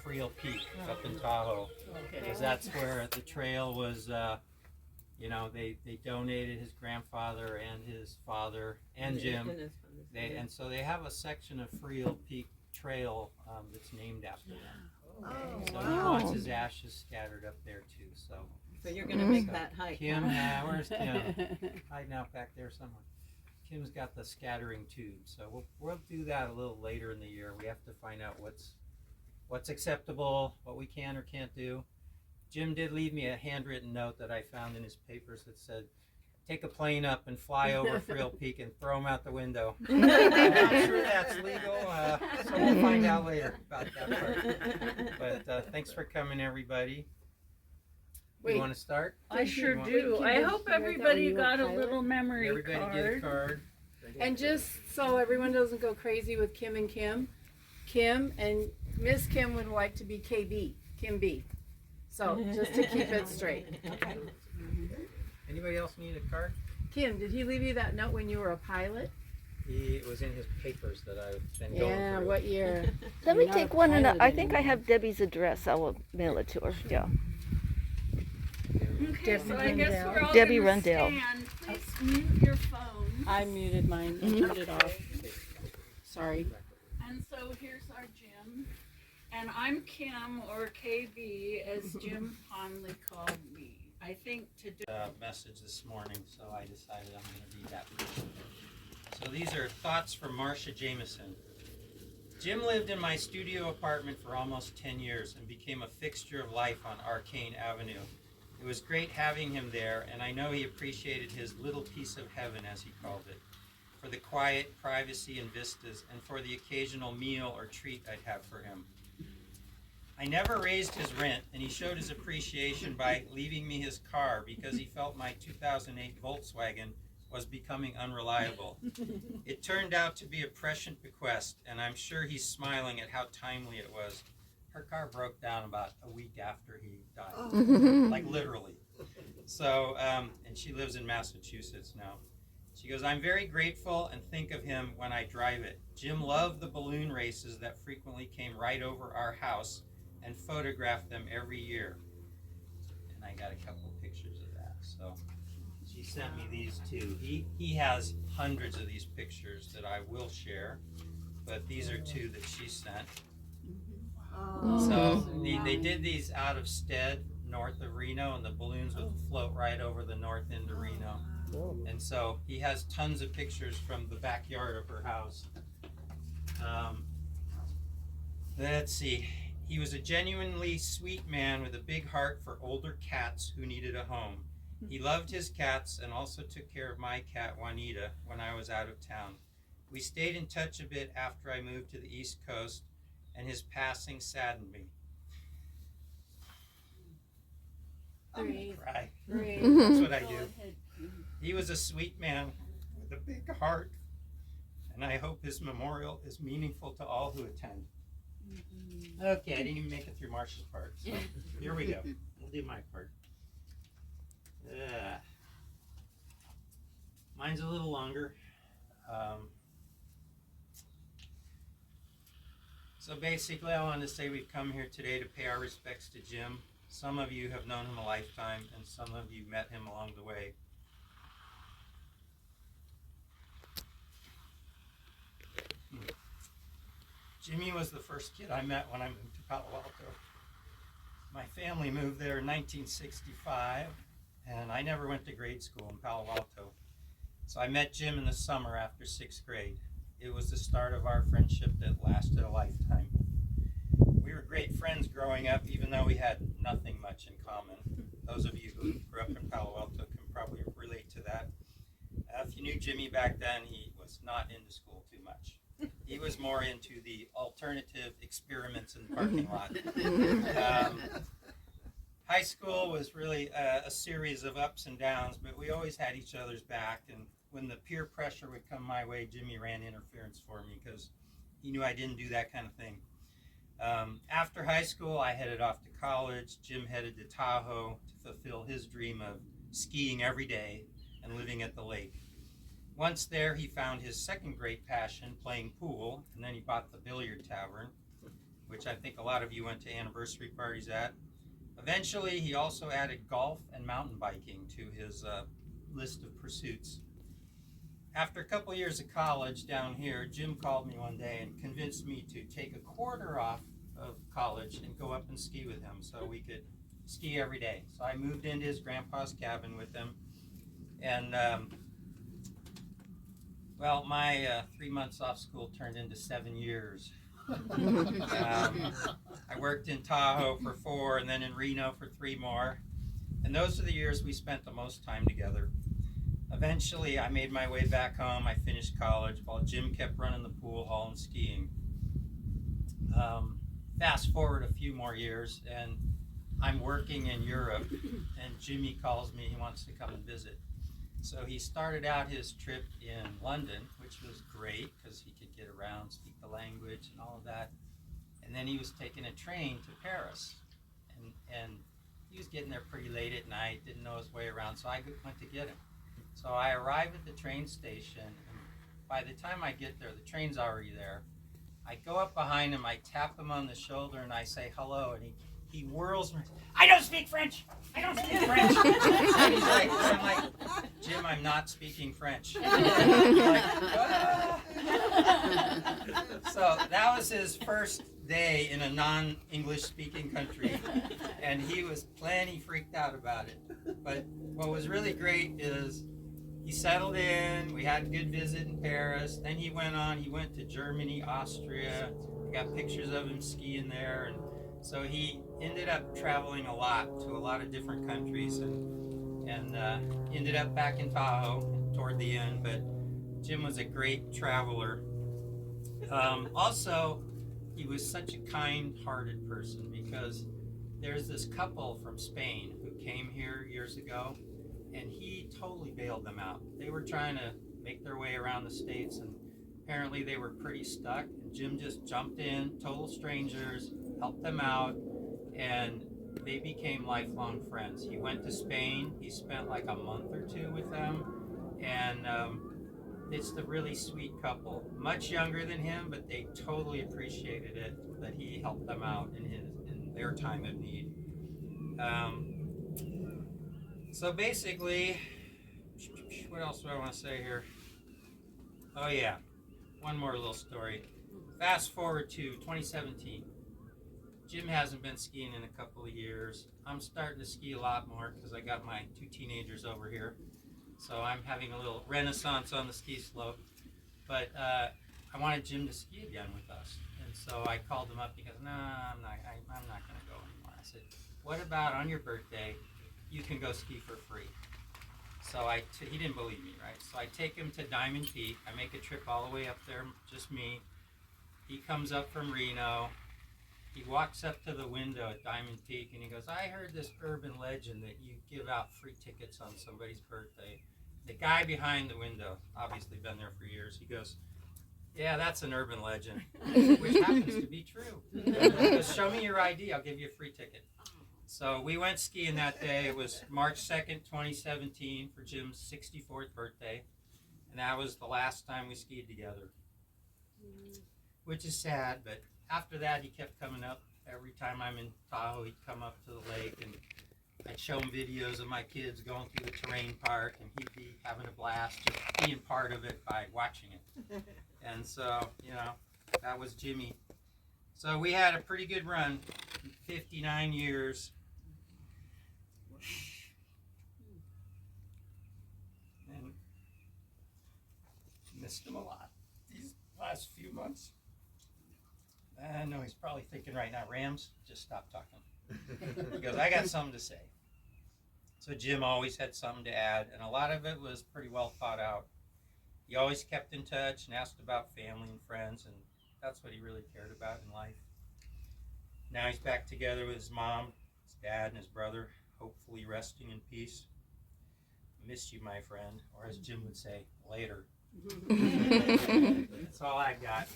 Friel Peak up in Tahoe. Because that's where the trail was, they donated his grandfather and his father and Jim. And so they have a section of Friel Peak Trail that's named after them. So he wants his ashes scattered up there too. So you're going to make that hike. Kim, where's Kim? Hiding out back there somewhere. Kim's got the scattering tube, so we'll do that a little later in the year. We have to find out what's acceptable, what we can or can't do. Jim did leave me a handwritten note that I found in his papers that said, "Take a plane up and fly over Friel Peak and throw him out the window." I'm not sure that's legal, so we'll find out later about that part. But thanks for coming, everybody. You want to start? I sure do. I hope everybody got a little memory card. Everybody get a card. And just so everyone doesn't go crazy with Kim and Kim, Kim and Miss Kim would like to be KB, Kim B. So just to keep it straight. Okay. Anybody else need a card? Kim, did he leave you that note when you were a pilot? It was in his papers that I've been going through. Yeah, what year? Let me take one, and I think I have Debbie's address. I will mail it to her. Yeah. Okay, so I guess we're all Debbie gonna Rundell. stand. Please mute your phones. I muted mine. I turned it off. Sorry. And so here's our Jim. And I'm Kim, or KB, as Jim fondly called me. I think today. Message this morning, so I decided I'm going to read that first. So these are thoughts from Marcia Jameson. Jim lived in my studio apartment for almost 10 years and became a fixture of life on Arcane Avenue. It was great having him there, and I know he appreciated his little piece of heaven, as he called it, for the quiet, privacy, and vistas, and for the occasional meal or treat I'd have for him. I never raised his rent, and he showed his appreciation by leaving me his car because he felt my 2008 Volkswagen was becoming unreliable. It turned out to be a prescient bequest, and I'm sure he's smiling at how timely it was. Her car broke down about a week after he died, like literally. So, and she lives in Massachusetts now. She goes, I'm very grateful and think of him when I drive it. Jim loved the balloon races that frequently came right over our house and photographed them every year. And I got a couple of pictures of that. So she sent me these two. He has hundreds of these pictures that I will share, but these are two that she sent. So they did these out of Stead, north of Reno, and the balloons would float right over the north end of Reno. And so he has tons of pictures from the backyard of her house. Let's see. He was a genuinely sweet man with a big heart for older cats who needed a home. He loved his cats and also took care of my cat, Juanita, when I was out of town. We stayed in touch a bit after I moved to the East Coast, and his passing saddened me. I'm gonna cry. That's what I do. He was a sweet man with a big heart, and I hope his memorial is meaningful to all who attend. Okay, I didn't even make it through Marcia's part, so here we go. We'll do my part. Mine's a little longer. So basically, I wanted to say we've come here today to pay our respects to Jim. Some of you have known him a lifetime, and some of you met him along the way. Jimmy was the first kid I met when I moved to Palo Alto. My family moved there in 1965, and I never went to grade school in Palo Alto. So I met Jim in the summer after 6th grade. It was the start of our friendship that lasted a lifetime. We were great friends growing up, even though we had nothing much in common. Those of you who grew up in Palo Alto can probably relate to that. If you knew Jimmy back then, he was not into school too much. He was more into the alternative experiments in the parking lot. High school was really a series of ups and downs, but we always had each other's back. And when the peer pressure would come my way, Jimmy ran interference for me because he knew I didn't do that kind of thing. After high school, I headed off to college. Jim headed to Tahoe to fulfill his dream of skiing every day and living at the lake. Once there, he found his second great passion, playing pool, and then he bought the billiard tavern, which I think a lot of you went to anniversary parties at. Eventually, he also added golf and mountain biking to his list of pursuits. After a couple years of college down here, Jim called me one day and convinced me to take a quarter off of college and go up and ski with him so we could ski every day. So I moved into his grandpa's cabin with him. And, well, my 3 months off school turned into 7 years. I worked in Tahoe for 4 and then in Reno for 3 more. And those are the years we spent the most time together. Eventually, I made my way back home. I finished college while Jim kept running the pool hall and skiing. Fast forward a few more years, and I'm working in Europe, and Jimmy calls me. He wants to come and visit. So he started out his trip in London, which was great because he could get around, speak the language, and all of that. And then he was taking a train to Paris, and he was getting there pretty late at night, didn't know his way around, so I went to get him. So I arrive at the train station, and by the time I get there, the train's already there. I go up behind him, I tap him on the shoulder, and I say hello, and he whirls me. I don't speak French! I don't speak French! And I'm like, Jim, I'm not speaking French. Like, ah. So that was his first day in a non-English speaking country, and he was plenty freaked out about it. But what was really great is he settled in, we had a good visit in Paris, then he went to Germany, Austria, I got pictures of him skiing there, and so he ended up traveling a lot to a lot of different countries, and ended up back in Tahoe toward the end, but Jim was a great traveler. Also, he was such a kind-hearted person because there's this couple from Spain who came here years ago, and he totally bailed them out. They were trying to make their way around the States, and apparently they were pretty stuck. And Jim just jumped in, total strangers, helped them out, and they became lifelong friends. He went to Spain. He spent like a month or 2 with them, and it's the really sweet couple. Much younger than him, but they totally appreciated it that he helped them out in their time of need. So basically, what else do I want to say here? Oh yeah, one more little story. Fast forward to 2017. Jim hasn't been skiing in a couple of years. I'm starting to ski a lot more because I got my 2 teenagers over here. So I'm having a little renaissance on the ski slope. But I wanted Jim to ski again with us. And so I called him up. He goes, no, I'm not going to go anymore. I said, what about on your birthday, you can go ski for free? So he didn't believe me, right? So I take him to Diamond Peak. I make a trip all the way up there, just me. He comes up from Reno. He walks up to the window at Diamond Peak and he goes, I heard this urban legend that you give out free tickets on somebody's birthday. The guy behind the window, obviously been there for years, he goes, yeah, that's an urban legend, which happens to be true. He goes, show me your ID, I'll give you a free ticket. So we went skiing that day. It was March 2nd, 2017 for Jim's 64th birthday. And that was the last time we skied together, which is sad, but after that, he kept coming up. Every time I'm in Tahoe, he'd come up to the lake, and I'd show him videos of my kids going through the terrain park, and he'd be having a blast, just being part of it by watching it. And so, that was Jimmy. So we had a pretty good run, 59 years. And missed him a lot these last few months. I know he's probably thinking right now, Rams, just stop talking. He goes, I got something to say. So Jim always had something to add, and a lot of it was pretty well thought out. He always kept in touch and asked about family and friends, and that's what he really cared about in life. Now he's back together with his mom, his dad, and his brother, hopefully resting in peace. Miss you, my friend, or as Jim would say, later. That's all I got.